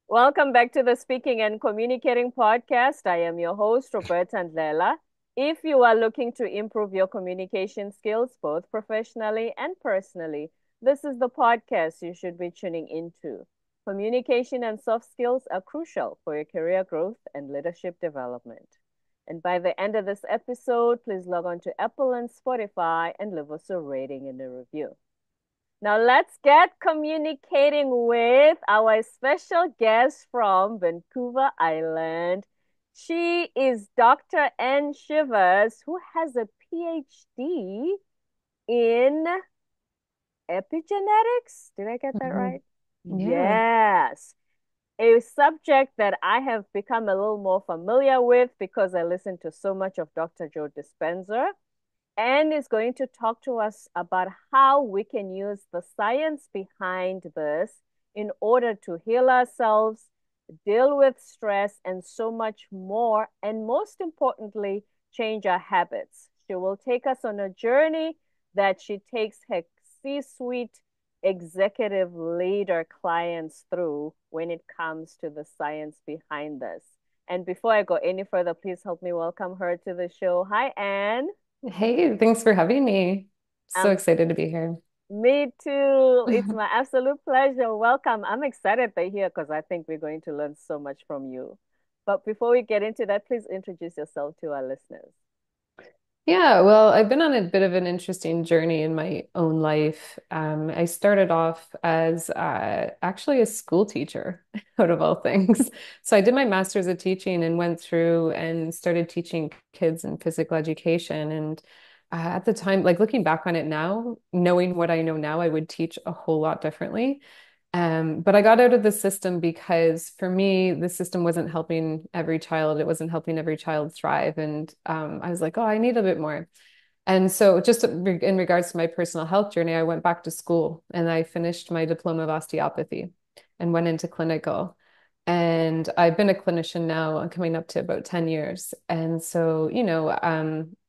Welcome back to the Speaking and Communicating podcast. I am your host, Roberta Ndlela. If you are looking to improve your communication skills, both professionally and personally, this is the podcast you should be tuning into. Communication and soft skills are crucial for your career growth and leadership development. And by the end of this episode, please log on to Apple and Spotify and leave us a rating and a review. Now let's get communicating with our special guest from Vancouver Island. She is Dr. Anne Shivers, who has a PhD in epigenetics. Did I get that Mhm. right? Yeah. Yes. A subject that I have become a little more familiar with because I listen to so much of Dr. Joe Dispenza and is going to talk to us about how we can use the science behind this in order to heal ourselves, deal with stress, and so much more. And most importantly, change our habits. She will take us on a journey that she takes her C suite executive leader clients through when it comes to the science behind this. And before I go any further, please help me welcome her to the show. Hi, Anne. Hey, thanks for having me. So I'm excited to be here. Me too. It's my absolute pleasure. Welcome. I'm excited to hear because I think we're going to learn so much from you. But before we get into that, please introduce yourself to our listeners. Yeah, well, I've been on a bit of an interesting journey in my own life. I started off as actually a school teacher, out of all things. So I did my master's of teaching and went through and started teaching kids in physical education. And at the time, like looking back on it now, knowing what I know now, I would teach a whole lot differently. But I got out of the system because for me, the system wasn't helping every child. It wasn't helping every child thrive. And I was like, oh, I need a bit more. And so, just in regards to my personal health journey, I went back to school and I finished my diploma of osteopathy and went into clinical. And I've been a clinician now, coming up to about 10 years. And so,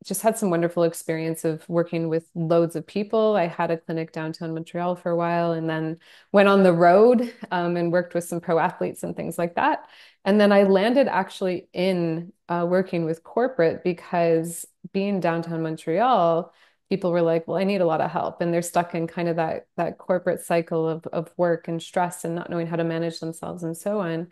just had some wonderful experience of working with loads of people. I had a clinic downtown Montreal for a while and then went on the road and worked with some pro athletes and things like that. And then I landed actually in working with corporate because being downtown Montreal, people were like, well, I need a lot of help. And they're stuck in kind of that corporate cycle of work and stress and not knowing how to manage themselves and so on.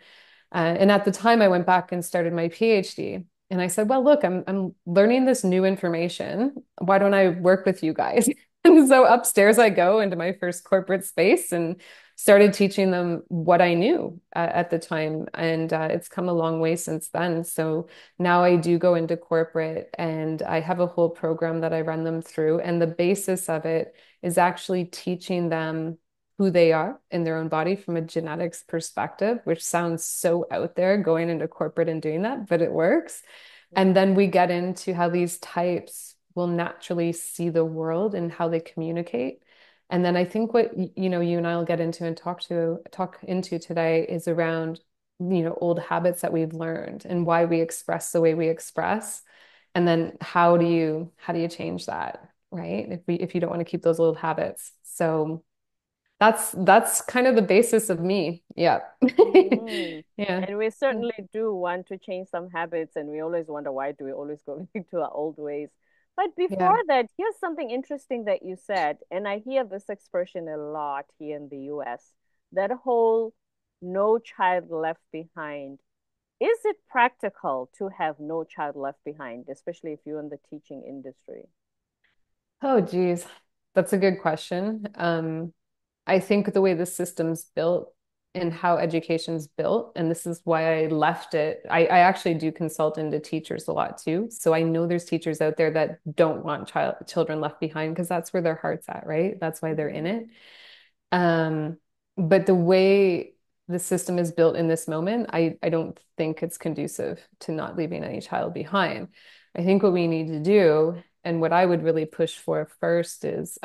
And at the time, I went back and started my PhD. And I said, well, look, I'm learning this new information. Why don't I work with you guys? And so upstairs I go into my first corporate space and started teaching them what I knew at the time. And it's come a long way since then. So now I do go into corporate and I have a whole program that I run them through. And the basis of it is actually teaching them who they are in their own body from a genetics perspective, which sounds so out there going into corporate and doing that, but it works. And then we get into how these types will naturally see the world and how they communicate. And then I think what you and I will get into and talk into today is around old habits that we've learned and why we express the way we express. And then how do you change that, right? If you don't want to keep those old habits. So that's kind of the basis of me. Yeah. Mhm. Yeah. And we certainly do want to change some habits, and we always wonder why do we always go back to our old ways. But before Yeah. that, here's something interesting that you said, and I hear this expression a lot here in the US, that whole no child left behind. Is it practical to have no child left behind, especially if you're in the teaching industry? Oh, geez. That's a good question. I think the way the system's built and how education's built, and this is why I left it. I actually do consult into teachers a lot too. So I know there's teachers out there that don't want children left behind because that's where their heart's at, right? That's why they're in Mhm. it. Um, but the way the system is built in this moment, I don't think it's conducive to not leaving any child behind. I think what we need to do, and what I would really push for first is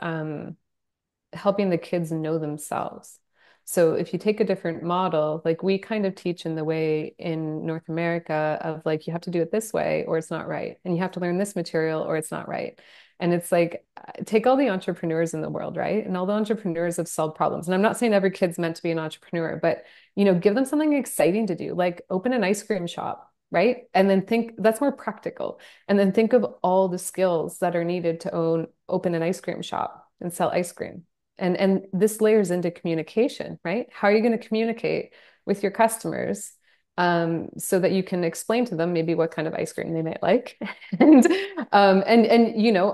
helping the kids know themselves. So if you take a different model, like we kind of teach in the way in North America of like you have to do it this way or it's not right. And you have to learn this material or it's not right. And it's like, take all the entrepreneurs in the world, right? And all the entrepreneurs have solved problems. And I'm not saying every kid's meant to be an entrepreneur, but give them something exciting to do, like open an ice cream shop, right? And then think that's more practical. And then think of all the skills that are needed to open an ice cream shop and sell ice cream. And this layers into communication, right? How are you going to communicate with your customers so that you can explain to them maybe what kind of ice cream they might like, and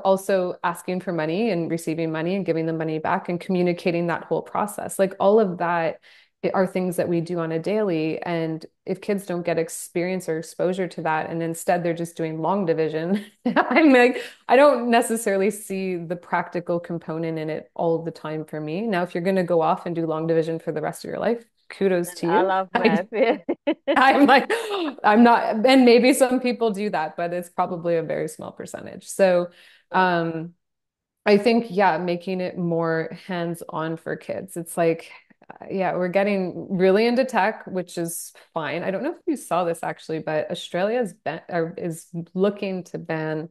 also asking for money and receiving money and giving them money back and communicating that whole process. Like all of that are things that we do on a daily. And if kids don't get experience or exposure to that, and instead they're just doing long division, I'm like, I don't necessarily see the practical component in it all the time for me. Now, if you're going to go off and do long division for the rest of your life, kudos And to I you. love math. I'm like, I'm not, and maybe some people do that, but it's probably a very small percentage. So, Yeah. um, I think, yeah, making it more hands-on for kids. It's like, yeah, we're getting really into tech, which is fine. I don't know if you saw this actually, but Australia is looking to ban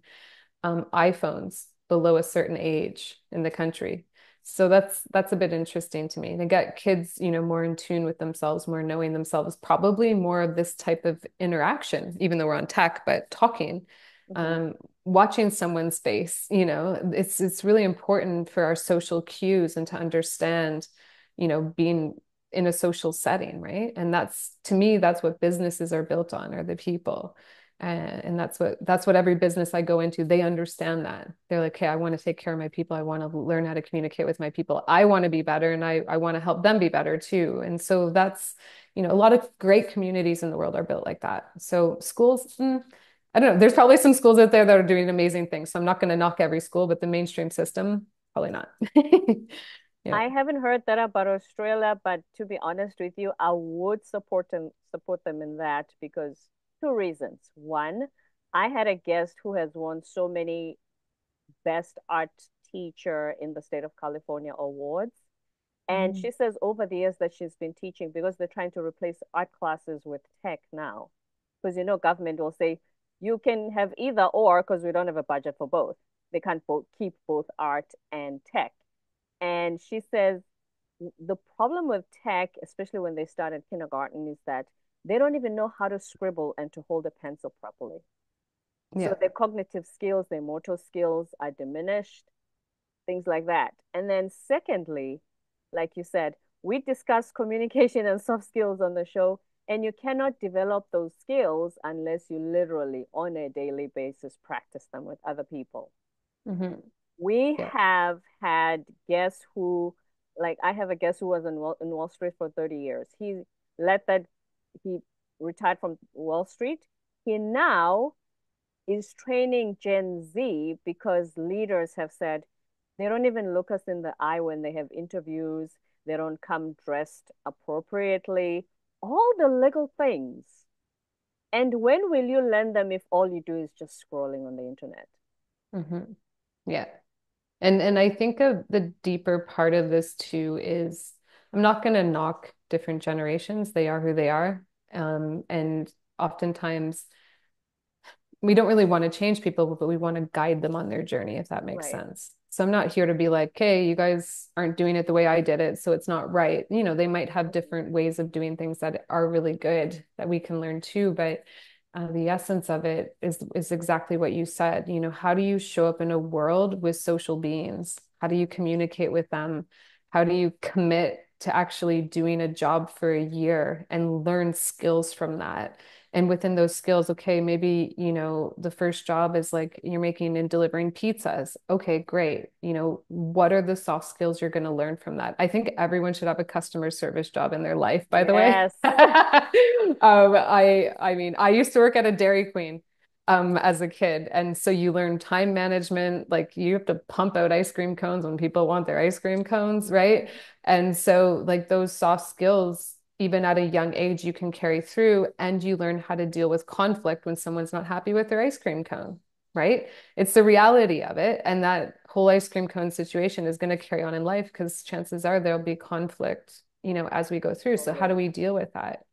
iPhones below a certain age in the country. So that's a bit interesting to me. They get kids, more in tune with themselves, more knowing themselves, probably more of this type of interaction, even though we're on tech, but talking, Hmm. um, watching someone's face, it's really important for our social cues and to understand, being in a social setting, right? And that's to me, that's what businesses are built on, are the people. And that's what every business I go into, they understand that. They're like, hey, I want to take care of my people. I want to learn how to communicate with my people. I want to be better and I want to help them be better too. And so that's, a lot of great communities in the world are built like that. So schools, I don't know. There's probably some schools out there that are doing amazing things. So I'm not going to knock every school, but the mainstream system, probably not. Yeah. I haven't heard that about Australia, but to be honest with you, I would support them in that because two reasons. One, I had a guest who has won so many best art teacher in the state of California awards. And Mm. she says over the years that she's been teaching because they're trying to replace art classes with tech now. Because government will say you can have either or because we don't have a budget for both. They can't both keep both art and tech. And she says the problem with tech, especially when they start at kindergarten, is that they don't even know how to scribble and to hold a pencil properly. So Yeah. their cognitive skills, their motor skills are diminished, things like that. And then, secondly, like you said, we discuss communication and soft skills on the show, and you cannot develop those skills unless you literally, on a daily basis, practice them with other people. Hmm. We Yeah. have had guests who, like, I have a guest who was in Wall Street for 30 years. Let that, he retired from Wall Street. He now is training Gen Z because leaders have said they don't even look us in the eye when they have interviews. They don't come dressed appropriately. All the little things. And when will you learn them if all you do is just scrolling on the internet? Hmm. Yeah. And I think the deeper part of this too is I'm not going to knock different generations. They are who they are. And oftentimes we don't really want to change people, but we want to guide them on their journey, if that makes Right. sense. So I'm not here to be like, hey, you guys aren't doing it the way I did it, so it's not right. They might have Mhm. different ways of doing things that are really good that we can learn too, but the essence of it is exactly what you said. How do you show up in a world with social beings? How do you communicate with them? How do you commit to actually doing a job for a year and learn skills from that? And within those skills, okay, maybe, the first job is like you're making and delivering pizzas. Okay, great. What are the soft skills you're going to learn from that? I think everyone should have a customer service job in their life, by the way. Yes. I mean, I used to work at a Dairy Queen as a kid. And so you learn time management, like you have to pump out ice cream cones when people want their ice cream cones, right? Mhm. And so like those soft skills, even at a young age, you can carry through and you learn how to deal with conflict when someone's not happy with their ice cream cone, right? It's the reality of it. And that whole ice cream cone situation is going to carry on in life because chances are there'll be conflict, as we go through. So how do Always. we deal with that?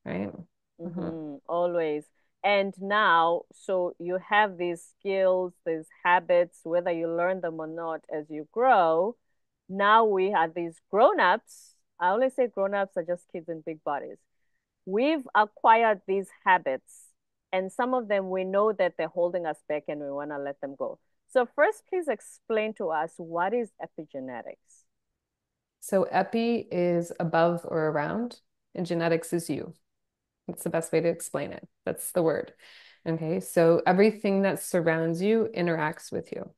Right. Hmm. Always. And now, so you have these skills, these habits, whether you learn them or not as you grow. Now we are these grown-ups. I always say grown-ups are just kids in big bodies. We've acquired these habits, and some of them we know that they're holding us back and we want to let them go. So first, please explain to us what is epigenetics? So epi is above or around, and genetics is you. That's the best way to explain it. That's the word. Okay, so everything that surrounds you interacts with you.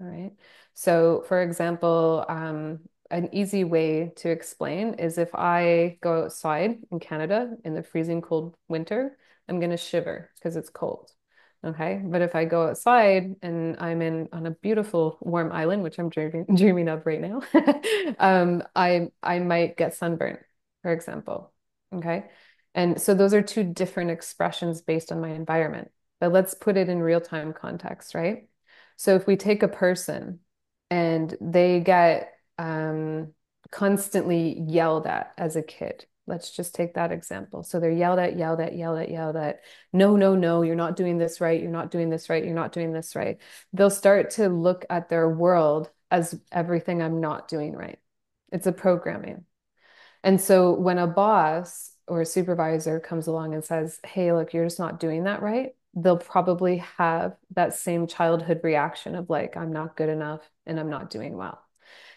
All right. So, for example, an easy way to explain is if I go outside in Canada in the freezing cold winter, I'm going to shiver because it's cold. Okay. But if I go outside and I'm in on a beautiful warm island, which I'm dreaming of right now, I might get sunburned, for example. Okay. And so those are two different expressions based on my environment. But let's put it in real-time context, right? So if we take a person and they get constantly yelled at as a kid, let's just take that example. So they're yelled at, yelled at, yelled at, yelled at. No, no, no, you're not doing this right. You're not doing this right. You're not doing this right. They'll start to look at their world as everything I'm not doing right. It's a programming. And so when a boss or a supervisor comes along and says, hey, look, you're just not doing that right, they'll probably have that same childhood reaction of like, I'm not good enough and I'm not doing well.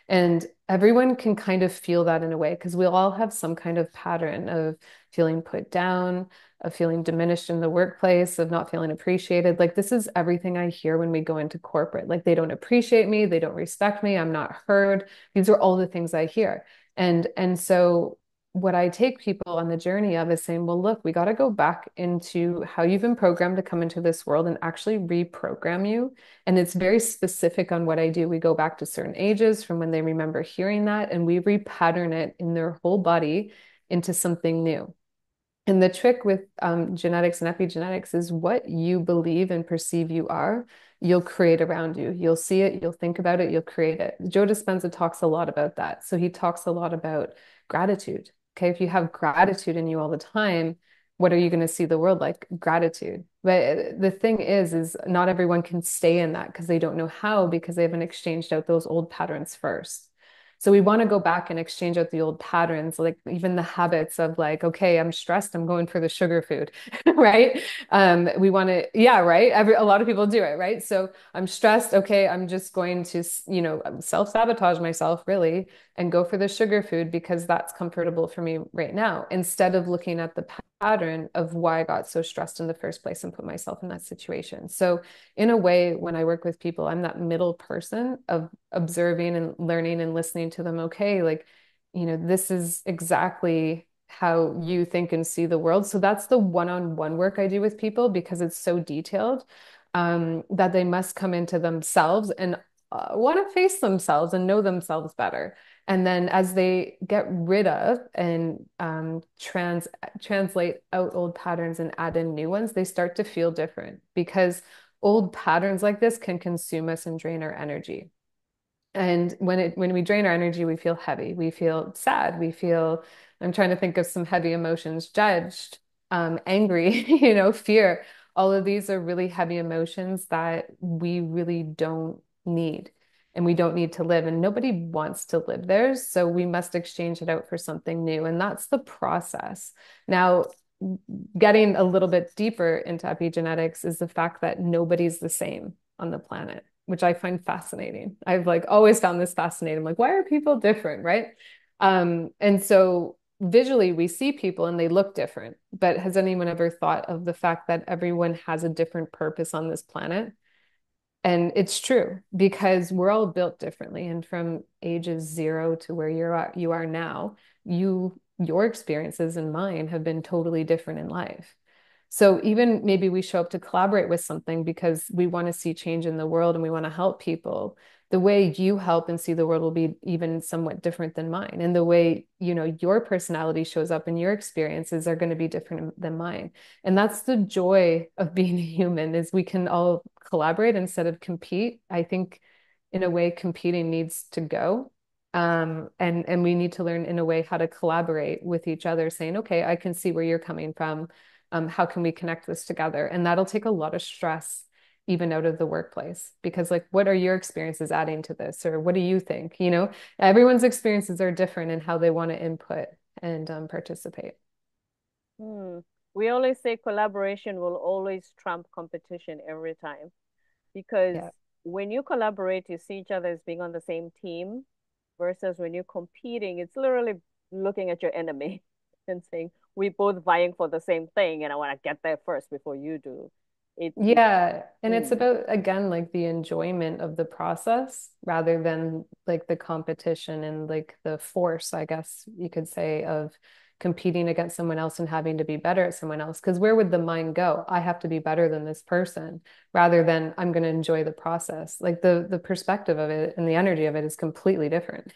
And everyone can kind of feel that in a way because we'll all have some kind of pattern of feeling put down, of feeling diminished in the workplace, of not feeling appreciated. Like, this is everything I hear when we go into corporate. Like, they don't appreciate me, they don't respect me, I'm not heard. These are all the things I hear. And so what I take people on the journey of is saying, well, look, we got to go back into how you've been programmed to come into this world and actually reprogram you. And it's very specific on what I do. We go back to certain ages from when they remember hearing that, and we repattern it in their whole body into something new. And the trick with genetics and epigenetics is what you believe and perceive you are, you'll create around you. You'll see it, you'll think about it, you'll create it. Joe Dispenza talks a lot about that. So he talks a lot about gratitude. Okay, if you have gratitude in you all the time, what are you going to see the world like? Gratitude. But the thing is not everyone can stay in that because they don't know how, because they haven't exchanged out those old patterns first. So we want to go back and exchange out the old patterns, like even the habits of like, okay, I'm stressed, I'm going for the sugar food, right? We want to, yeah, right. A lot of people do it, right? So I'm stressed, okay, I'm just going to, self-sabotage myself really and go for the sugar food because that's comfortable for me right now, instead of looking at the pattern of why I got so stressed in the first place and put myself in that situation. So in a way, when I work with people, I'm that middle person of observing and learning and listening to them. Okay, like, this is exactly how you think and see the world. So that's the one-on-one work I do with people because it's so detailed, that they must come into themselves and want to face themselves and know themselves better. And then as they get rid of and translate out old patterns and add in new ones, they start to feel different because old patterns like this can consume us and drain our energy. And when we drain our energy, we feel heavy, we feel sad, we feel, I'm trying to think of some heavy emotions, judged, angry, fear. All of these are really heavy emotions that we really don't need and we don't need to live. And nobody wants to live there. So we must exchange it out for something new. And that's the process. Now, getting a little bit deeper into epigenetics is the fact that nobody's the same on the planet, which I find fascinating. I've like always found this fascinating. I'm like, why are people different, right? And so visually we see people and they look different, but has anyone ever thought of the fact that everyone has a different purpose on this planet? And it's true because we're all built differently. And from ages 0 to where you are now, your experiences and mine have been totally different in life. So even maybe we show up to collaborate with something because we want to see change in the world and we want to help people. The way you help and see the world will be even somewhat different than mine. And the way, your personality shows up and your experiences are going to be different than mine. And that's the joy of being human, is we can all collaborate instead of compete. I think in a way competing needs to go. And we need to learn in a way how to collaborate with each other, saying, okay, I can see where you're coming from. How can we connect this together? And that'll take a lot of stress even out of the workplace because like what are your experiences adding to this or what do you think? Everyone's experiences are different in how they want to input and participate. Hmm. We always say collaboration will always trump competition every time because Yeah. when you collaborate, you see each other as being on the same team versus when you're competing, it's literally looking at your enemy and saying, we're both vying for the same thing and I want to get there first before you do. It Yeah, and it's mm, about again like the enjoyment of the process rather than like the competition and like the force, I guess you could say, of competing against someone else and having to be better at someone else. Because where would the mind go? I have to be better than this person rather than I'm going to enjoy the process. Like the perspective of it and the energy of it is completely different.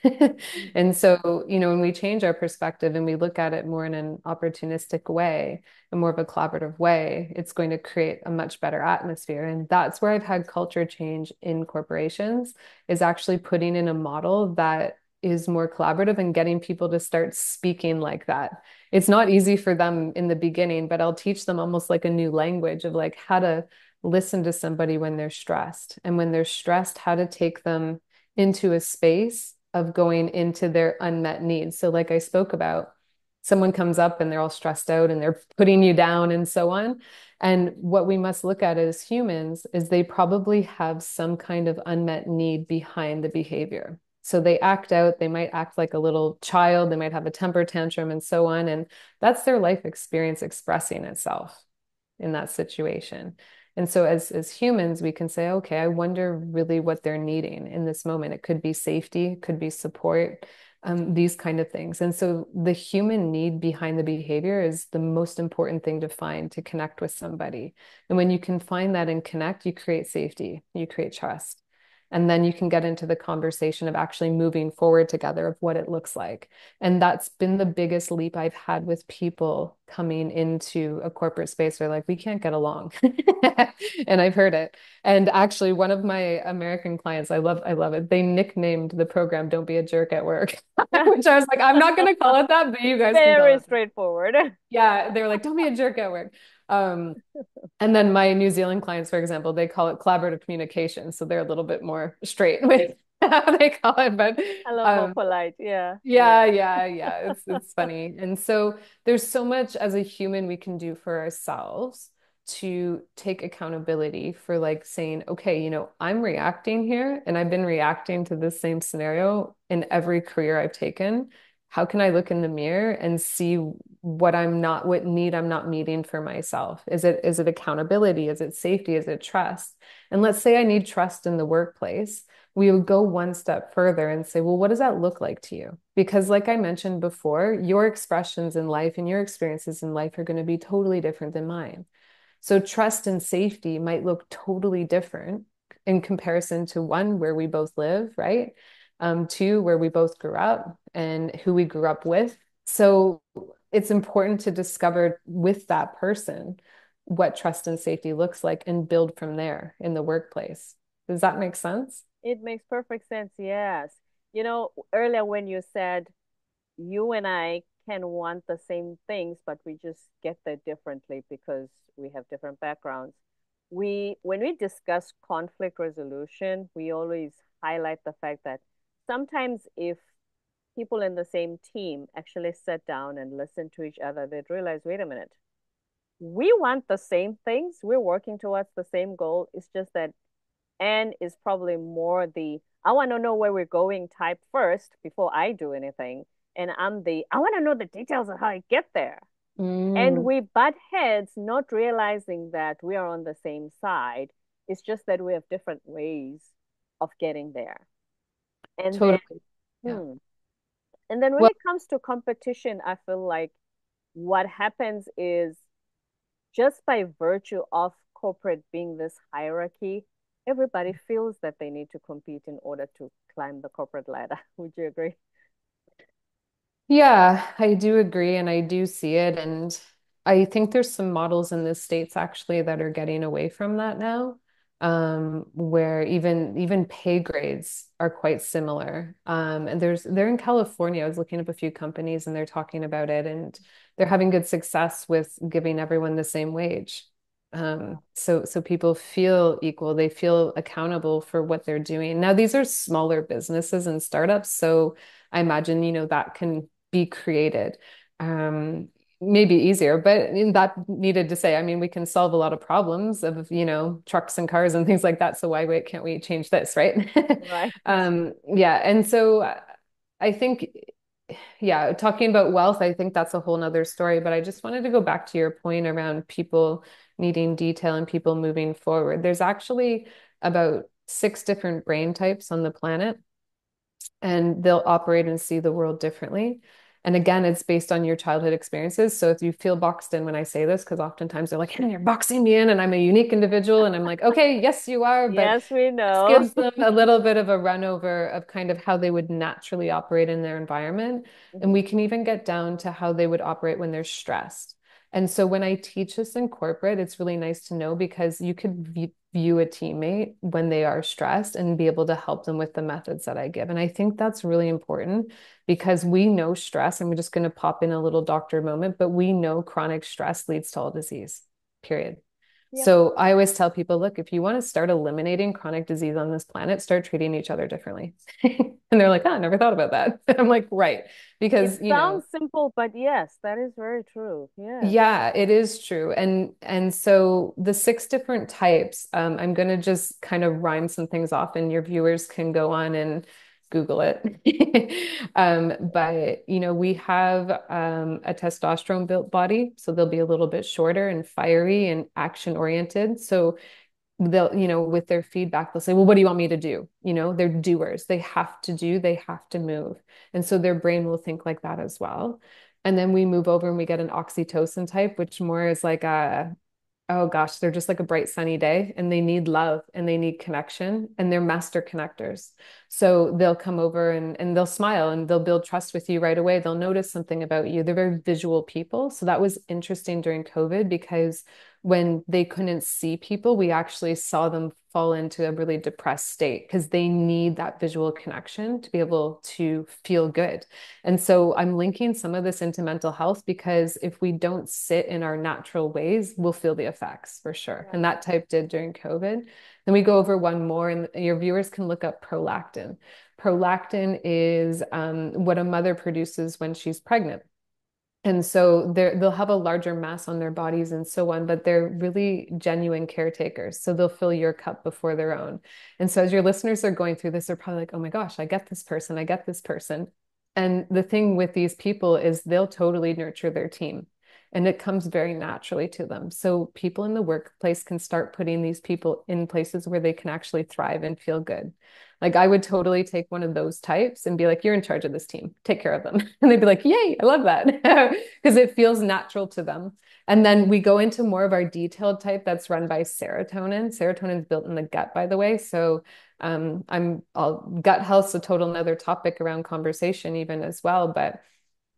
mhm. And so, when we change our perspective and we look at it more in an opportunistic way, a more of a collaborative way, it's going to create a much better atmosphere. And that's where I've had culture change in corporations is actually putting in a model that is more collaborative and getting people to start speaking like that. It's not easy for them in the beginning, but I'll teach them almost like a new language of like how to listen to somebody when they're stressed. And when they're stressed, how to take them into a space of going into their unmet needs. So, like I spoke about, someone comes up and they're all stressed out and they're putting you down and so on. And what we must look at as humans is they probably have some kind of unmet need behind the behavior. So they act out, they might act like a little child, they might have a temper tantrum and so on. And that's their life experience expressing itself in that situation. And so as humans, we can say, okay, I wonder really what they're needing in this moment. It could be safety, it could be support, these kind of things. And so the human need behind the behavior is the most important thing to find to connect with somebody. And when you can find that and connect, you create safety, you create trust. And then you can get into the conversation of actually moving forward together of what it looks like. And that's been the biggest leap I've had with people coming into a corporate space. They're like, we can't get along. And I've heard it. And actually, one of my American clients, I love it. They nicknamed the program "Don't Be a Jerk at Work," which I was like, I'm not going to call it that, but you guys can call Very it that. straightforward. Yeah, they were like, "Don't be a jerk at work." Um, and then my New Zealand clients, for example, they call it collaborative communication, so they're a little bit more straight with how they call it. But A lot more um, polite. Yeah, yeah, yeah. yeah, yeah. It's funny. And so there's so much as a human we can do for ourselves to take accountability for like saying, okay, I'm reacting here and I've been reacting to this same scenario in every career I've taken. How can I look in the mirror and see what need I'm not meeting for myself? Is it accountability? Is it safety? Is it trust? And let's say I need trust in the workplace, we would go one step further and say, well, what does that look like to you? Because, like I mentioned before, your expressions in life and your experiences in life are going to be totally different than mine. So, trust and safety might look totally different in comparison to one, where we both live, right? Two, where we both grew up and who we grew up with. So, it's important to discover with that person what trust and safety looks like and build from there in the workplace. Does that make sense? It makes perfect sense. Yes. Earlier when you said you and I can want the same things, but we just get there differently because we have different backgrounds. When we discuss conflict resolution, we always highlight the fact that sometimes if people in the same team actually sit down and listen to each other, they'd realize, wait a minute, we want the same things. We're working towards the same goal. It's just that Anne is probably more the I want to know where we're going type first before I do anything. And I'm the I want to know the details of how I get there. And Mm, we butt heads, not realizing that we are on the same side. It's just that we have different ways of getting there. And then, totally. Yeah. hmm, and then when Well, it comes to competition, I feel like what happens is just by virtue of corporate being this hierarchy, everybody feels that they need to compete in order to climb the corporate ladder. Would you agree? yeah, I do agree and I do see it. And I think there's some models in the States actually that are getting away from that now. where even pay grades are quite similar. And they're in California. I was looking up a few companies and they're talking about it, and they're having good success with giving everyone the same wage. So people feel equal. They feel accountable for what they're doing. Now, these are smaller businesses and startups, so I imagine, that can be created. Um, Maybe easier, but that needed to say, I mean, we can solve a lot of problems of, trucks and cars and things like that. So why can't we change this, right? Right. Yeah. And so I think, yeah, talking about wealth, I think that's a whole nother story. But I just wanted to go back to your point around people needing detail and people moving forward. There's actually about 6 different brain types on the planet, and they'll operate and see the world differently. And again, it's based on your childhood experiences. So if you feel boxed in when I say this, because oftentimes they're like, hey, you're boxing me in and I'm a unique individual. And I'm like, okay, yes, you are. But Yes, we this know. gives them a little bit of a run over of kind of how they would naturally operate in their environment. And Mhm. we can even get down to how they would operate when they're stressed. And so when I teach this in corporate, it's really nice to know because you could view a teammate when they are stressed and be able to help them with the methods that I give. And I think that's really important because we know stress, and we're just going to pop in a little doctor moment, but we know chronic stress leads to all disease, period. Yep. So I always tell people, look, if you want to start eliminating chronic disease on this planet, start treating each other differently. And they're like, oh, I never thought about that. I'm like, right. It Because, sounds simple, but yes, that is very true. Yes. yeah, it is true. And so the 6 different types, I'm gonna just kind of rhyme some things off and your viewers can go on and Google it. But we have a testosterone built body, so they'll be a little bit shorter and fiery and action oriented. So they'll, with their feedback, they'll say, well, what do you want me to do? They're doers. They have to do, they have to move. And so their brain will think like that as well. And then we move over and we get an oxytocin type, which more is like oh gosh, they're just like a bright sunny day and they need love and they need connection and they're master connectors. So they'll come over and they'll smile and they'll build trust with you right away. They'll notice something about you. They're very visual people. So that was interesting during COVID because when they couldn't see people, we actually saw them fall into a really depressed state because they need that visual connection to be able to feel good. And so I'm linking some of this into mental health because if we don't sit in our natural ways, we'll feel the effects for sure. Right. And that type did during COVID. Then we go over one more, and your viewers can look up prolactin. Prolactin is what a mother produces when she's pregnant. And so they'll have a larger mass on their bodies and so on, but they're really genuine caretakers. So they'll fill your cup before their own. And so as your listeners are going through this, they're probably like, oh my gosh, I get this person. I get this person. And the thing with these people is they'll totally nurture their team. And it comes very naturally to them. So people in the workplace can start putting these people in places where they can actually thrive and feel good. Like I would totally take one of those types and be like, you're in charge of this team. Take care of them. And they'd be like, yay, I love that. Because it feels natural to them. And then we go into more of our detailed type that's run by serotonin. Serotonin is built in the gut, by the way. So I'm all gut health's a total another topic around conversation, even as well. But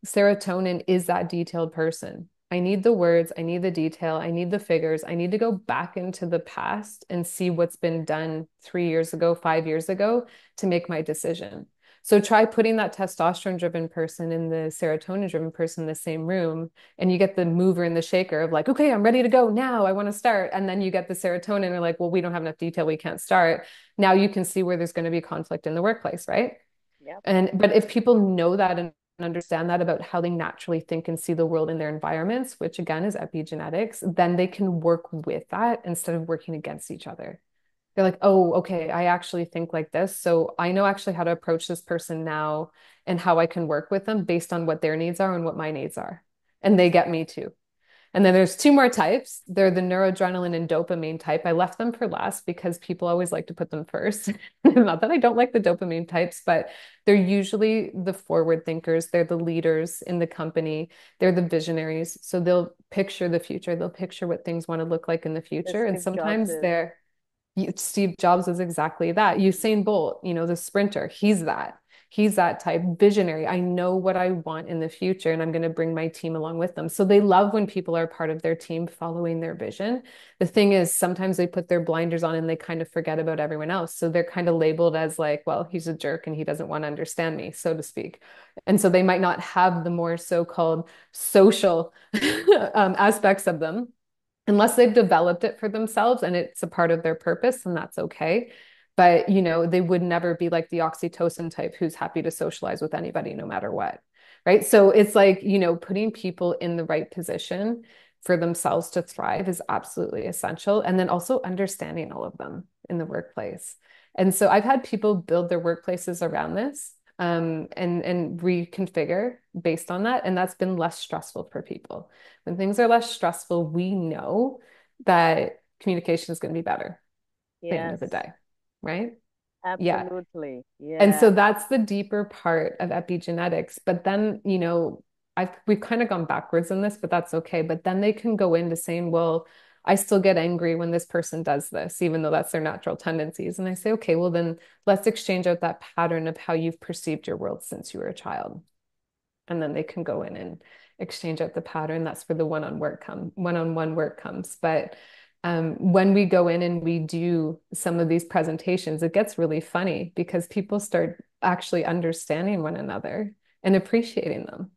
serotonin is that detailed person. I need the words, I need the detail, I need the figures. I need to go back into the past and see what's been done 3 years ago, 5 years ago to make my decision. So try putting that testosterone driven person and the serotonin driven person in the same room, and you get the mover and the shaker of like, okay, I'm ready to go now. I want to start. And then you get the serotonin and like, well, we don't have enough detail. We can't start. Now you can see where there's going to be conflict in the workplace, right? Yep. But if people know that and understand that about how they naturally think and see the world in their environments, which again is epigenetics, then they can work with that instead of working against each other. They're like, oh, okay, I actually think like this. So I know actually how to approach this person now and how I can work with them based on what their needs are and what my needs are. And they get me too. And then there's 2 more types. They're the noradrenaline and dopamine type. I left them for last because people always like to put them first. Not that I don't like the dopamine types, but they're usually the forward thinkers. They're the leaders in the company. They're the visionaries. So they'll picture the future. They'll picture what things want to look like in the The future. And Steve Jobs sometimes is. Steve Jobs is exactly that. Usain Bolt, the sprinter, he's that. He's that type visionary. I know what I want in the future and I'm going to bring my team along with them. So they love when people are part of their team following their vision. The thing is, sometimes they put their blinders on and they kind of forget about everyone else. So they're kind of labeled as like, well, he's a jerk and he doesn't want to understand me, so to speak. And so they might not have the more so-called social aspects of them unless they've developed it for themselves and it's a part of their purpose, and that's okay. But, they would never be like the oxytocin type who's happy to socialize with anybody no matter what. Right. So it's like, putting people in the right position for themselves to thrive is absolutely essential. And then also understanding all of them in the workplace. And so I've had people build their workplaces around this, and reconfigure based on that. And that's been less stressful for people. When things are less stressful, we know that communication is going to be better at the end of the Yes, day, right? Yeah. absolutely. And Yeah. so that's the deeper part of epigenetics. But then, we've kind of gone backwards in this, but that's okay. But then they can go into saying, well, I still get angry when this person does this, even though that's their natural tendencies. And I say, okay, well, then let's exchange out that pattern of how you've perceived your world since you were a child. And then they can go in and exchange out the pattern. That's where the one-on-one work comes. But when we go in and we do some of these presentations, it gets really funny because people start actually understanding one another and appreciating them.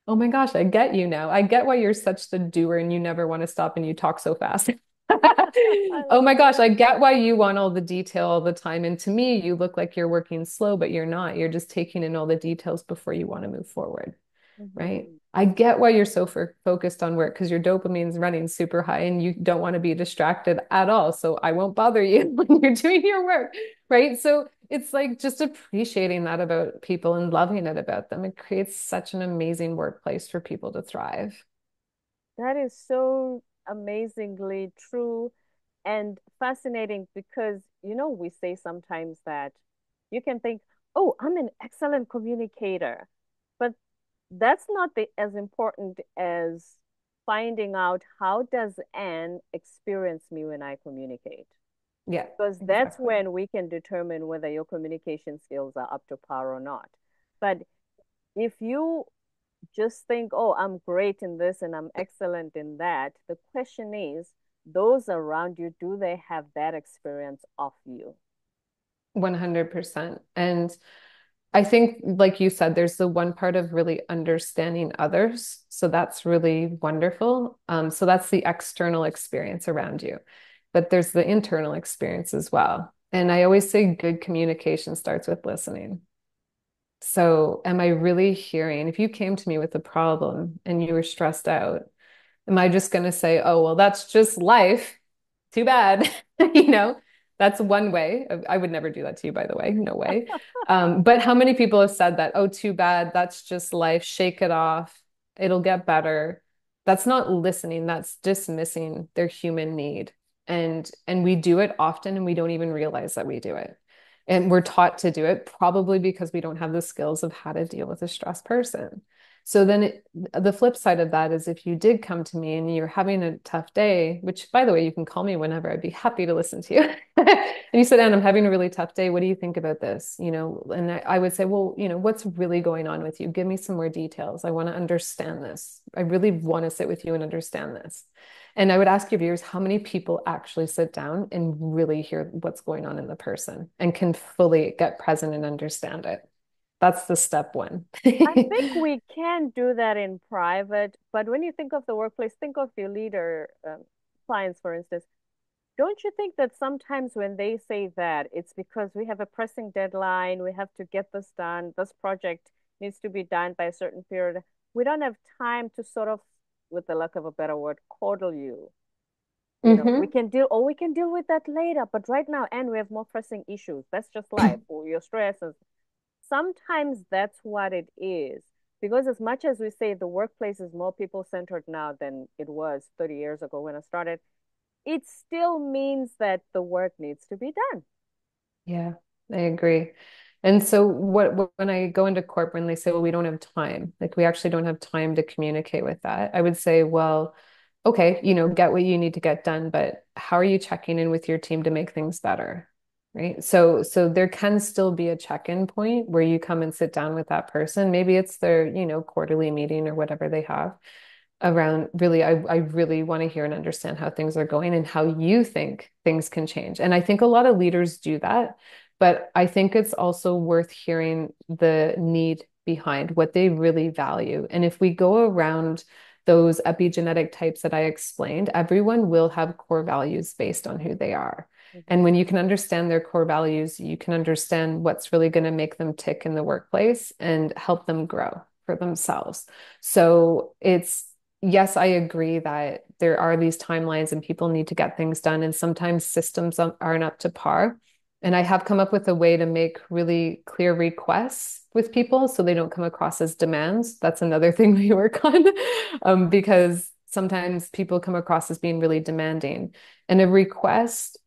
Oh my gosh, I get you now. I get why you're such the doer and you never want to stop and you talk so fast. I Oh my love gosh, it. I get why you want all the detail all the time. And to me, you look like you're working slow, but you're not. You're just taking in all the details before you want to move forward, right? Mhm. I get why you're so focused on work because your dopamine's running super high and you don't want to be distracted at all. So I won't bother you when you're doing your work, right? So it's like just appreciating that about people and loving it about them. It creates such an amazing workplace for people to thrive. That is so amazingly true and fascinating because, we say sometimes that you can think, oh, I'm an excellent communicator, but that's not as important as finding out how does Anne experience me when I communicate? Yeah, Because that's exactly. when we can determine whether your communication skills are up to par or not. But if you just think, oh, I'm great in this and I'm excellent in that, the question is, those around you, do they have that experience of you? 100%. And I think, like you said, there's the one part of really understanding others. So that's really wonderful. So that's the external experience around you. But there's the internal experience as well. And I always say good communication starts with listening. So, am I really hearing? If you came to me with a problem and you were stressed out, am I just going to say, oh, well, that's just life. Too bad. You know, that's one way. I would never do that to you, by the way. No way. But how many people have said that? Oh, too bad. That's just life. Shake it off. It'll get better. That's not listening. That's dismissing their human need. And we do it often and we don't even realize that we do it. And we're taught to do it probably because we don't have the skills of how to deal with a stressed person. So then the flip side of that is if you did come to me and you're having a tough day, which by the way, you can call me whenever, I'd be happy to listen to you. And you said, Anne, I'm having a really tough day. What do you think about this? And I would say, well, what's really going on with you? Give me some more details. I want to understand this. I really want to sit with you and understand this. And I would ask your viewers, how many people actually sit down and really hear what's going on in the person and can fully get present and understand it? That's the step one. I think we can do that in private, but when you think of the workplace, think of your leader clients, for instance. Don't you think that sometimes when they say that, it's because we have a pressing deadline, we have to get this done, this project needs to be done by a certain period. We don't have time to sort of, with the lack of a better word, coddle you. We Hmm. can deal with that later, but right now, and we have more pressing issues. That's just life, or your stresses. Sometimes that's what it is. Because as much as we say the workplace is more people centered now than it was 30 years ago when I started, it still means that the work needs to be done. Yeah, I agree. And so when I go into corporate and they say, well, we don't have time, like we actually don't have time to communicate with that, I would say, well, okay, get what you need to get done, but how are you checking in with your team to make things better? right? So there can still be a check-in point where you come and sit down with that person. Maybe it's their, quarterly meeting or whatever they have around really, I really want to hear and understand how things are going and how you think things can change. And I think a lot of leaders do that, but I think it's also worth hearing the need behind what they really value. And if we go around those epigenetic types that I explained, everyone will have core values based on who they are. And Mhm. when you can understand their core values, you can understand what's really going to make them tick in the workplace and help them grow for themselves. So yes, I agree that there are these timelines and people need to get things done, and sometimes systems aren't up to par. And I have come up with a way to make really clear requests with people so they don't come across as demands. That's another thing we work on, because sometimes people come across as being really demanding. And a request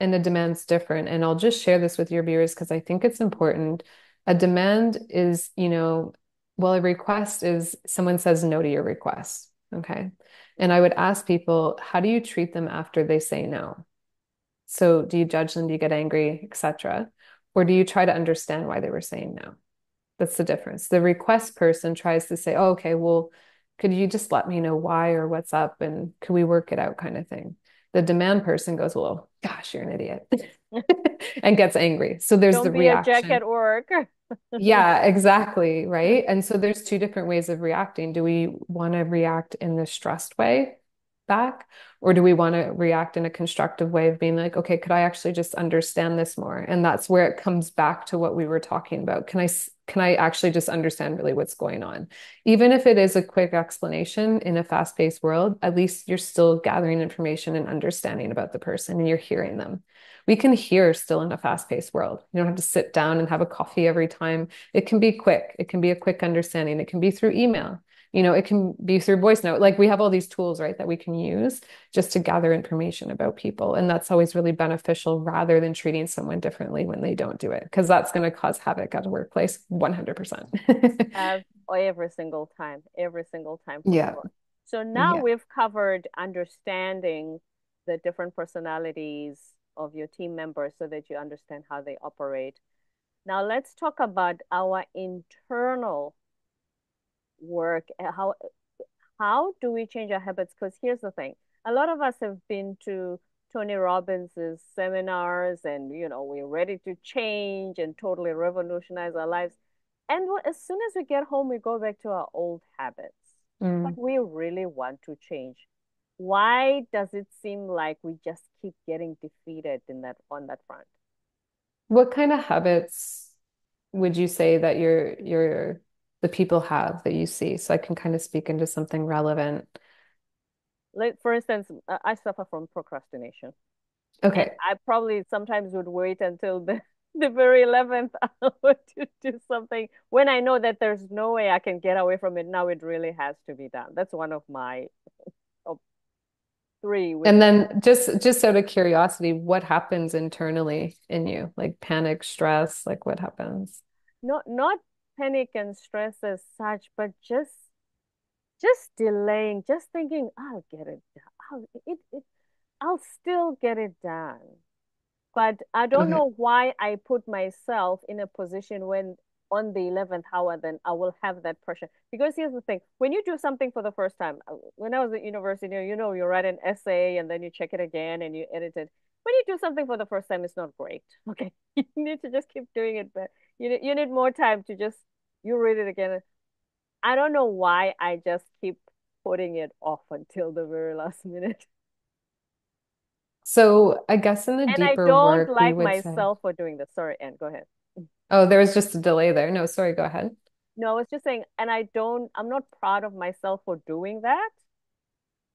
and a demand's different. And I'll just share this with your viewers because I think it's important. A demand is, well, a request is someone says no to your request. Okay. And I would ask people, how do you treat them after they say no? So do you judge them? Do you get angry, etc.? Or do you try to understand why they were saying no? That's the difference. The request person tries to say, oh, okay, well, could you just let me know why or what's up and could we work it out kind of thing. The demand person goes, well, gosh, you're an idiot and gets angry. So there's Don't the be a jack reaction. at work. Yeah, exactly. Right. And so there's two different ways of reacting. Do we want to react in the stressed way back, or do we want to react in a constructive way of being like, okay, could I actually just understand this more? And that's where it comes back to what we were talking about. Can I actually just understand really what's going on? Even if it is a quick explanation in a fast-paced world, at least you're still gathering information and understanding about the person and you're hearing them. We can hear still in a fast-paced world. You don't have to sit down and have a coffee every time. It can be quick. It can be a quick understanding. It can be through email. It can be through voice note. Like we have all these tools, right, that we can use just to gather information about people. And that's always really beneficial rather than treating someone differently when they don't do it, because that's going to cause havoc at a workplace 100%. As every single time for Yeah. sure. So now Yeah. we've covered understanding the different personalities of your team members so that you understand how they operate. Now let's talk about our internal work. How do we change our habits? Because here's the thing. A lot of us have been to Tony Robbins's seminars and we're ready to change and totally revolutionize our lives. And as soon as we get home, we go back to our old habits. But Mm. we really want to change. Why does it seem like we just keep getting defeated in that on that front? What kind of habits would you say that the people have that you see? So I can kind of speak into something relevant. Like, for instance, I suffer from procrastination. And Okay. I probably sometimes would wait until the very 11th hour to do something when I know that there's no way I can get away from it. Now it really has to be done. That's one of my top three, which And then just out of curiosity, what happens internally in you? Like panic, stress, like what happens? not panic and stress as such, but just delaying, just thinking I'll get it done. I'll still get it done. But I don't Okay. know why I put myself in a position when on the 11th hour, then I will have that pressure. Because here's the thing, when you do something for the first time, when I was at university, you write an essay and then you check it again and you edit it. When you do something for the first time, it's not great. Okay. You need to just keep doing it, but you need more time to just, you read it again. I don't know why I just keep putting it off until the very last minute. So I guess in the And I deeper don't work, we like would say, myself for doing this. Sorry, Anne, go ahead. oh, there was just a delay there. No, sorry, go ahead. No, I was just saying, and I'm not proud of myself for doing that.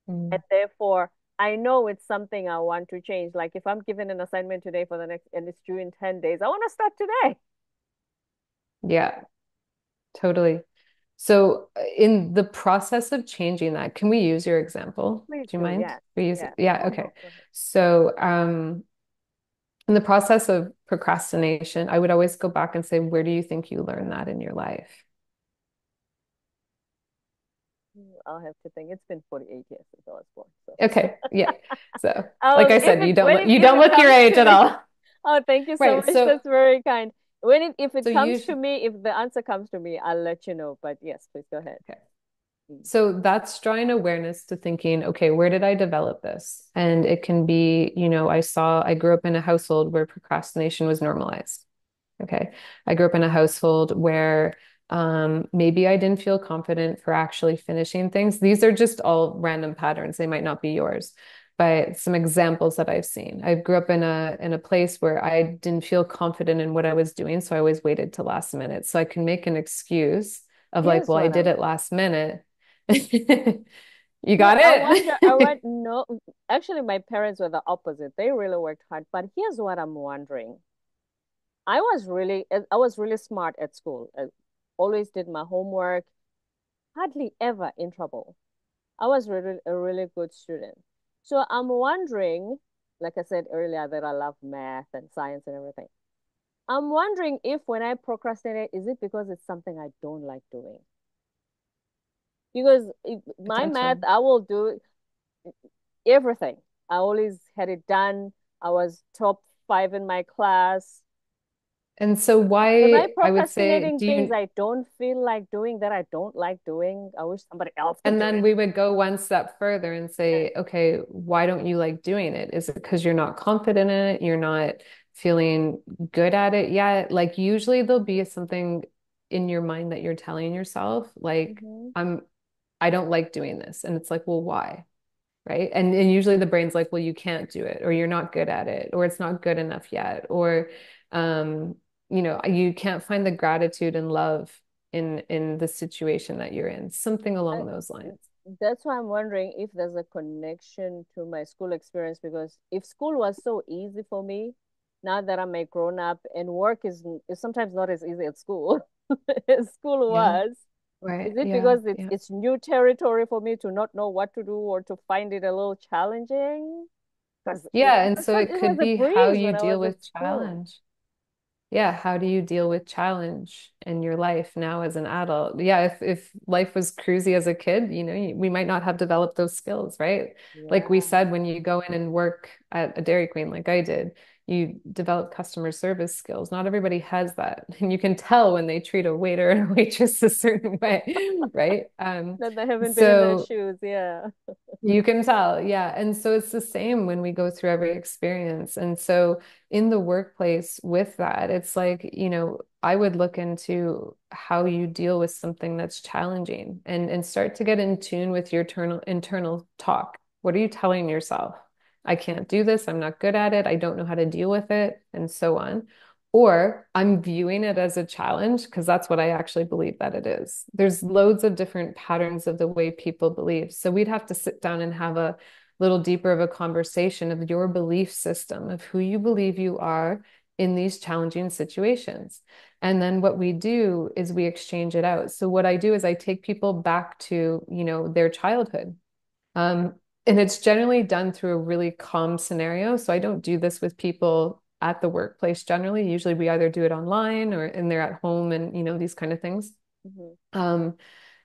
And Mm. therefore, I know it's something I want to change. Like if I'm given an assignment today for the next, and it's due in 10 days, I want to start today. Yeah, totally. So in the process of changing that, can we use your example? Please Do you do. mind? Yes. We use it. Yes. Yeah, Oh, okay. no. Go ahead. So in the process of procrastination, I would always go back and say, where do you think you learned that in your life? I'll have to think. It's been 48 years since I was born. So Okay, yeah. So, I'll, like I if said, it, when it, you if don't it look your comes age to at me, all. Oh, thank you so Right. much. That's very kind. If it So you comes to me, if the answer comes to me, I'll let you know. But yes, please go ahead. okay. Mm. So that's drawing awareness to thinking, okay, where did I develop this? And it can be, I grew up in a household where procrastination was normalized. Okay. I grew up in a household where maybe I didn't feel confident for actually finishing things. These are just all random patterns. They might not be yours, but some examples that I've seen. I grew up in a place where I didn't feel confident in what I was doing, so I always waited to last minute. So I can make an excuse of like, Here's well, I what did I'm. it last minute. You No, got I wonder. I it? want no. Actually, my parents were the opposite. They really worked hard. But here's what I'm wondering. I was really smart at school. I always did my homework. Hardly ever in trouble. I was really a really good student. So I'm wondering, like I said earlier, that I love math and science and everything. I'm wondering if when I procrastinate, is it because it's something I don't like doing? Because my math, Potentially. I will do everything. I always had it done. I was top five in my class. And so Am I why I would say, procrastinating do things you I don't feel like doing that I don't like doing? I wish somebody else could And do then it. we would go one step further and Yeah. say, okay, why don't you like doing it? Is it because you're not confident in it? You're not feeling good at it yet? Like usually there'll be something in your mind that you're telling yourself, like, Hmm. I'm I don't like doing this. And it's like, well, why? Right. And usually the brain's like, well, you can't do it, or you're not good at it, or it's not good enough yet, or um, you can't find the gratitude and love in the situation that you're in, something I, along those lines. that's why I'm wondering if there's a connection to my school experience because if school was so easy for me, now that I'm a grown up and work is sometimes not as easy at school as school Yeah. was. Right. Is it Yeah. because it's Yeah. it's new territory for me to not know what to do or to find it a little challenging? Because Yeah. And I so thought it it was could a be how breeze you when I deal was at with school. challenge. Yeah, how do you deal with challenge in your life now as an adult? Yeah, if life was cruisy as a kid, we might not have developed those skills, right? Like we Yeah. said, when you go in and work at a Dairy Queen, like I did, you develop customer service skills. Not everybody has that. And you can tell when they treat a waiter and a waitress a certain way, right? That I haven't been in their So shoes. Yeah. you can tell, yeah. And so it's the same when we go through every experience. And so in the workplace with that, it's like, I would look into how you deal with something that's challenging and start to get in tune with your internal talk. What are you telling yourself? I can't do this. I'm not good at it. I don't know how to deal with it, and so on. Or I'm viewing it as a challenge because that's what I actually believe that it is. There's loads of different patterns of the way people believe. So we'd have to sit down and have a little deeper of a conversation of your belief system, of who you believe you are in these challenging situations. And then what we do is we exchange it out. So what I do is I take people back to, their childhood. Um, and it's generally done through a really calm scenario. So I don't do this with people at the workplace generally. Usually we either do it online or and they're at home and these kind of things. Hmm. Um,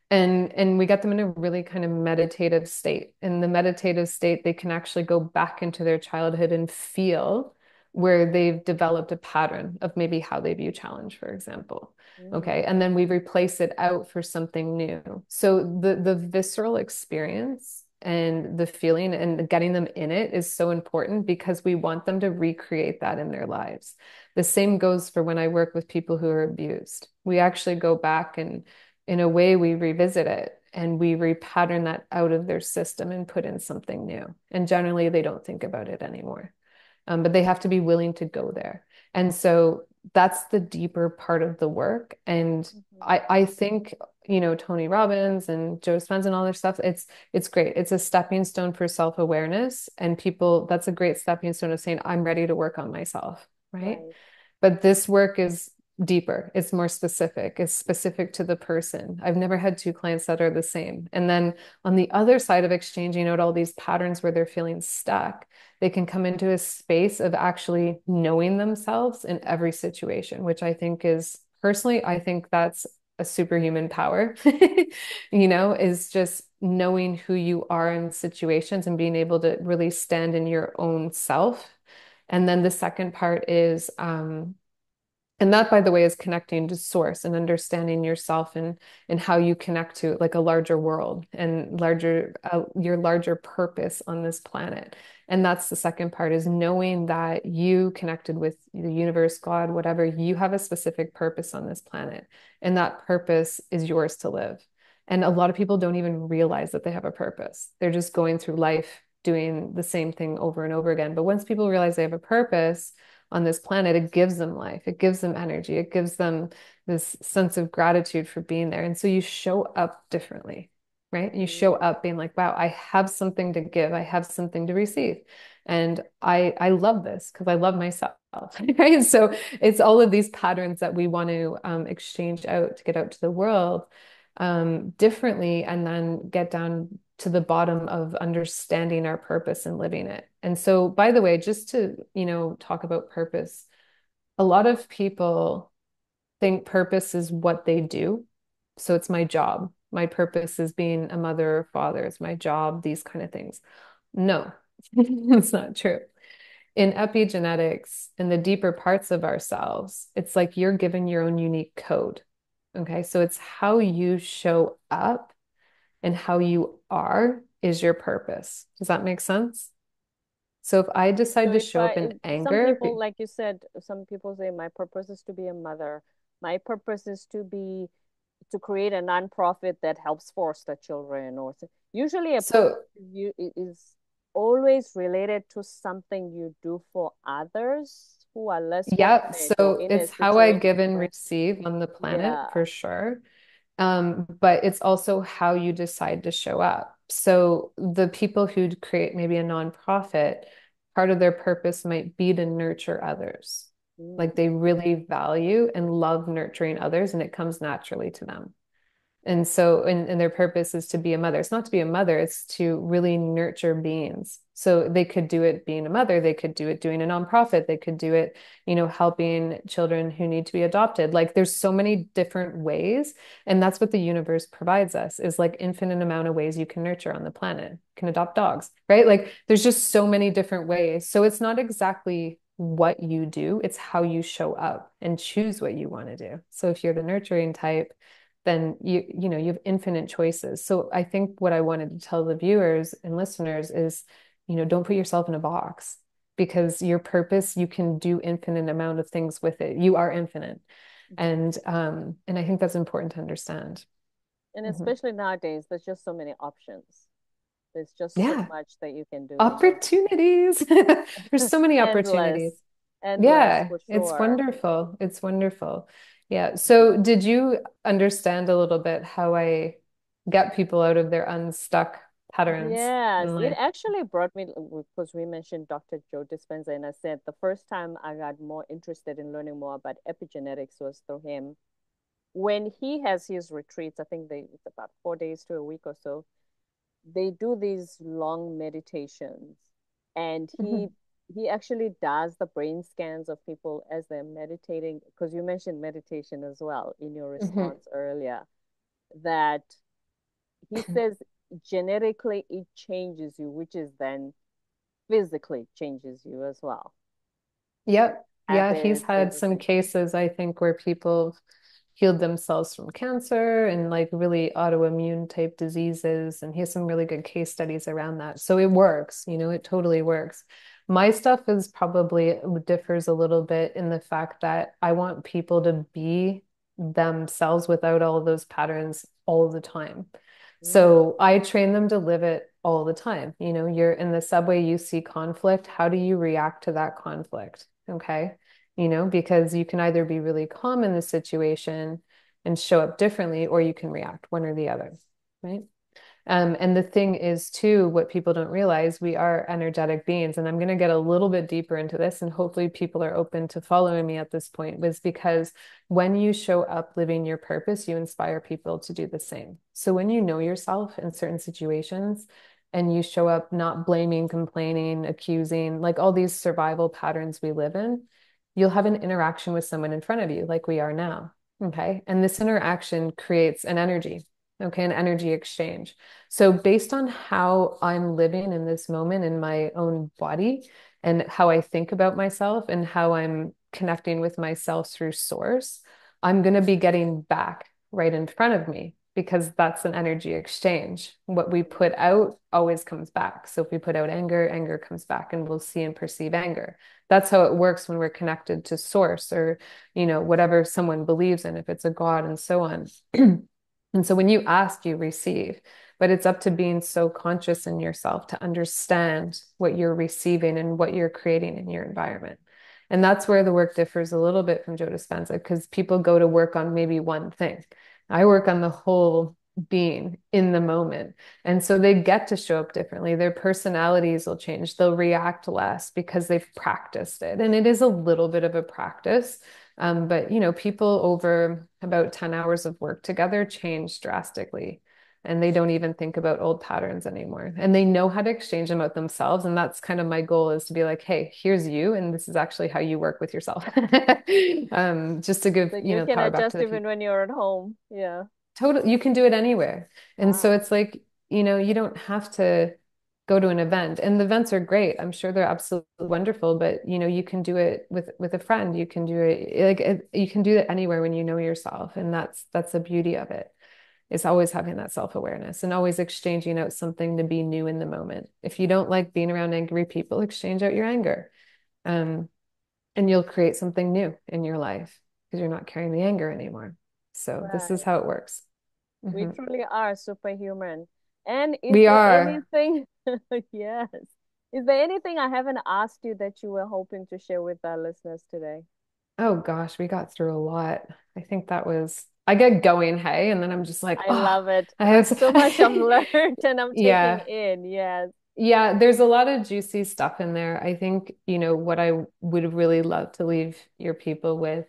and we get them in a really kind of meditative state. In the meditative state, they can actually go back into their childhood and feel where they've developed a pattern of maybe how they view challenge, for example. Okay. Mm. And then we replace it out for something new. So the visceral experience and the feeling and getting them in it is so important because we want them to recreate that in their lives. The same goes for when I work with people who are abused. We actually go back and in a way we revisit it and we repattern that out of their system and put in something new. And generally they don't think about it anymore. But they have to be willing to go there. And so that's the deeper part of the work. And Mhm. I think, Tony Robbins and Joe Dispenza and all their stuff, it's great. It's a stepping stone for self-awareness. And people, that's a great stepping stone of saying, I'm ready to work on myself. Right. Right. But this work is deeper. It's more specific. It's specific to the person. I've never had two clients that are the same. And then on the other side of exchanging out all these patterns where they're feeling stuck, they can come into a space of actually knowing themselves in every situation, which I think is personally, I think that's a superhuman power, is just knowing who you are in situations and being able to really stand in your own self And then the second part is, and that, by the way, is connecting to source and understanding yourself and how you connect to like a larger world and larger your larger purpose on this planet. And that's the second part is knowing that you connected with the universe, God, whatever, you have a specific purpose on this planet. And that purpose is yours to live. And a lot of people don't even realize that they have a purpose. They're just going through life doing the same thing over and over again. But once people realize they have a purpose, on this planet, it gives them life, it gives them energy, it gives them this sense of gratitude for being there. And so you show up differently, right? You show Mm. up being like, wow, I have something to give, I have something to receive. And I love this because I love myself, right? So it's all of these patterns that we want to exchange out to get out to the world differently and then get down to the bottom of understanding our purpose and living it. And so, by the way, just to, talk about purpose, a lot of people think purpose is what they do. So it's my job. My purpose is being a mother or father. It's my job, these kind of things. No, it's not true. In epigenetics, in the deeper parts of ourselves, it's like you're given your own unique code. Okay. So it's how you show up and how you are is your purpose. Does that make sense? So if I So decide to if show up in some anger, people, like you said, some people say my purpose is to be a mother. My purpose is to create a nonprofit that helps foster children, or usually a purpose so is always related to something you do for others who are less yeah, fortunate or so in a it's how I situation give and where, receive on the planet yeah. for sure. But it's also how you decide to show up. So the people who create maybe a nonprofit, part of their purpose might be to nurture others. Like Mm. they really value and love nurturing others, and it comes naturally to them. And so, and their purpose is to be a mother. It's not to be a mother, it's to really nurture beings. So they could do it being a mother, they could do it doing a nonprofit, they could do it, helping children who need to be adopted. Like there's so many different ways. And that's what the universe provides us is like infinite amount of ways you can nurture on the planet. You can adopt dogs, right? Like there's just so many different ways. So it's not exactly what you do, it's how you show up and choose what you want to do. So if you're the nurturing type, then you have infinite choices. So I think what I wanted to tell the viewers and listeners is, don't put yourself in a box because your purpose, you can do infinite amount of things with it. You are infinite. And I think that's important to understand. And Mhm. especially nowadays, there's just so many options. There's just so Yeah. much that you can do, and Opportunities. There's so many opportunities. endless, endless Yeah, for it's sure. wonderful. It's wonderful. Yeah. Mhm. So did you understand a little bit how I get people out of their unstuck patterns Yes, in it life? actually brought me because we mentioned Dr. Joe Dispenza, and I said the first time I got more interested in learning more about epigenetics was through him. When he has his retreats, I think it's about 4 days to a week or so. They do these long meditations, and he Mhm. he actually does the brain scans of people as they're meditating, because you mentioned meditation as well in your Mhm. response earlier, that he says genetically it changes you, which is then physically changes you as well. Yep. Yeah, he's Happens had some physically. cases, I think, where people healed themselves from cancer and like really autoimmune type diseases. And he has some really good case studies around that. So it works, it totally works. My stuff is probably differs a little bit in the fact that I want people to be themselves without all of those patterns all the time. Mm. So I train them to live it all the time. You're in the subway, you see conflict. How do you react to that conflict? Okay. Because you can either be really calm in the situation and show up differently, or you can react one or the other, right? And the thing is, too, what people don't realize, we are energetic beings. And I'm going to get a little bit deeper into this, and hopefully people are open to following me at this point, was because when you show up living your purpose, you inspire people to do the same. So when you know yourself in certain situations, and you show up not blaming, complaining, accusing, like all these survival patterns we live in, you'll have an interaction with someone in front of you, like we are now. Okay. And this interaction creates an energy. Okay. An energy exchange. So, based on how I'm living in this moment in my own body, and how I think about myself and how I'm connecting with myself through source, I'm going to be getting back right in front of me because that's an energy exchange. What we put out always comes back. So if we put out anger, anger comes back and we'll see and perceive anger. That's how it works when we're connected to source or, whatever someone believes in, if it's a God and so on. And so when you ask, you receive. But it's up to being so conscious in yourself to understand what you're receiving and what you're creating in your environment. And that's where the work differs a little bit from Joe Dispenza, because people go to work on maybe one thing. I work on the whole being in the moment. And so they get to show up differently. Their personalities will change. They'll react less because they've practiced it. And it is a little bit of a practice. But people over about 10 hours of work together change drastically. And they don't even think about old patterns anymore. And they know how to exchange them out themselves. And that's kind of my goal, is to be like, hey, here's you, and this is actually how you work with yourself. Just to give, So you can power back to adjust the even people. when you're at home. Yeah. Totally, you can do it anywhere. And so Wow. it's like, you don't have to go to an event. And the events are great. I'm sure they're absolutely wonderful, but you can do it with a friend. You can do it you can do it anywhere when you know yourself. And that's the beauty of it. Is always having that self-awareness and always exchanging out something to be new in the moment. If you don't like being around angry people, exchange out your anger. Um, and you'll create something new in your life because you're not carrying the anger anymore. So this is Right. how it works. We Mhm. truly are superhuman. And is We there are. anything, yes, is there anything I haven't asked you that you were hoping to share with our listeners today? Oh gosh, we got through a lot. I think that was, I get going, hey, and then I'm just like, I oh, love it. I have, There's so much I've learned and I'm taking yeah, in. Yes. yeah, there's a lot of juicy stuff in there. I think, what I would really love to leave your people with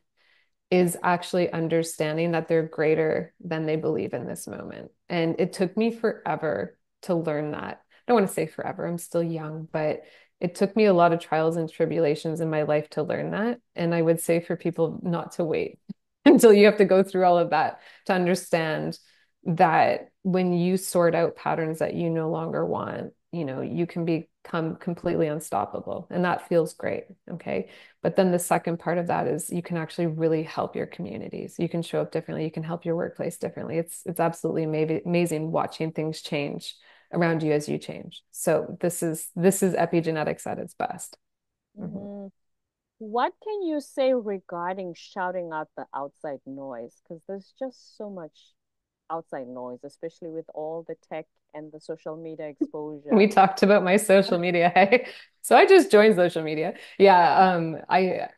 is actually understanding that they're greater than they believe in this moment. And it took me forever to learn that. I don't want to say forever, I'm still young, but it took me a lot of trials and tribulations in my life to learn that. And I would say for people not to wait until you have to go through all of that to understand that when you sort out patterns that you no longer want, you can become completely unstoppable. And that feels great. Okay. But then the second part of that is you can actually really help your communities. You can show up differently. You can help your workplace differently. It's absolutely amazing watching things change around you as you change. So this is epigenetics at its best. Mhm. Hmm. What can you say regarding shouting out the outside noise? Because there's just so much outside noise, especially with all the tech and the social media exposure. We talked about my social media. Hey, so I just joined social media. Yeah, I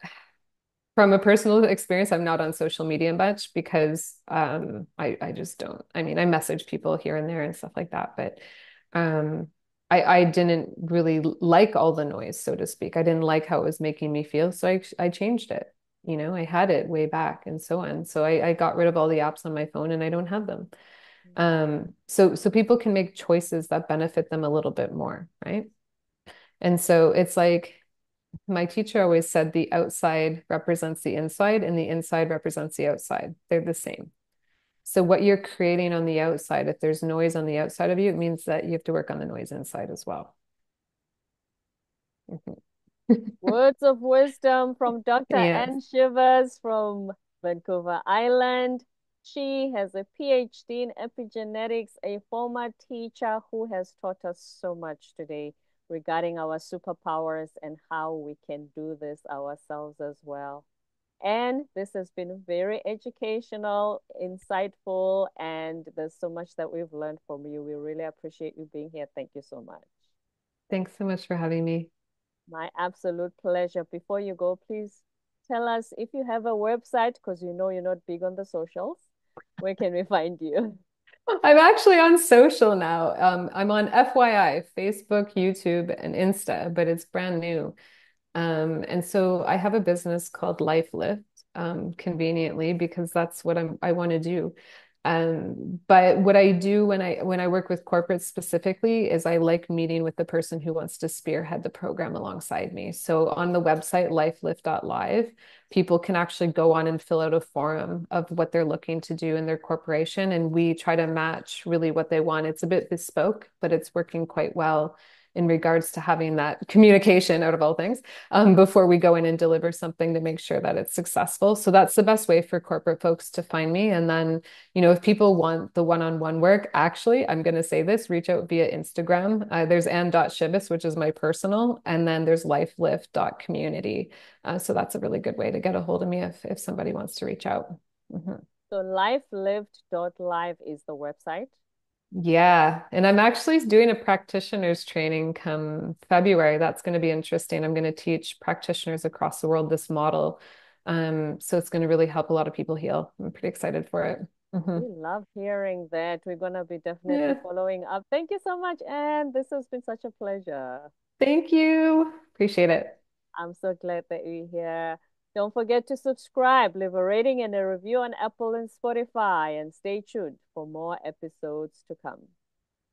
from a personal experience, I'm not on social media much because I just don't. I mean, I message people here and there and stuff like that, but um I didn't really like all the noise, so to speak. I didn't like how it was making me feel, so I changed it. I had it way back and so on. So I got rid of all the apps on my phone and I don't have them. So people can make choices that benefit them a little bit more, right? And so it's like my teacher always said the outside represents the inside and the inside represents the outside. They're the same. So what you're creating on the outside, if there's noise on the outside of you, it means that you have to work on the noise inside as well. Mhm. Words of wisdom from Dr. Yeah. Ann Shivers from Vancouver Island. She has a PhD in epigenetics, a former teacher who has taught us so much today regarding our superpowers and how we can do this ourselves as well. And this has been very educational, insightful, and there's so much that we've learned from you. We really appreciate you being here. Thank you so much. Thanks so much for having me. My absolute pleasure. Before you go, please tell us if you have a website, because you're not big on the socials. Where can we find you? I'm actually on social now. I'm on FYI, Facebook, YouTube, and Insta, but it's brand new. And so I have a business called Life Lift, conveniently because that's what I want to do. But what I do when I work with corporates specifically is I like meeting with the person who wants to spearhead the program alongside me. So on the website lifelift.live, people can actually go on and fill out a form of what they're looking to do in their corporation, and we try to match really what they want. It's a bit bespoke, but it's working quite well. in regards to having that communication out of all things before we go in and deliver something to make sure that it's successful. So that's the best way for corporate folks to find me. And then, if people want the one-on-one work, actually, I'm going to say this, reach out via Instagram. There's ann.shibis, which is my personal, and then there's lifelift.community. So that's a really good way to get a hold of me if somebody wants to reach out. Mhm. So lifelived.live is the website. Yeah, and I'm actually doing a practitioner's training come February. That's going to be interesting. I'm going to teach practitioners across the world this model. So it's going to really help a lot of people heal. I'm pretty excited for it. We Mhm. love hearing that. We're going to be definitely Yeah, following up. Thank you so much, Anne. This has been such a pleasure. thank you. Appreciate it. I'm so glad that you're here. Don't forget to subscribe, leave a rating and a review on Apple and Spotify, and stay tuned for more episodes to come.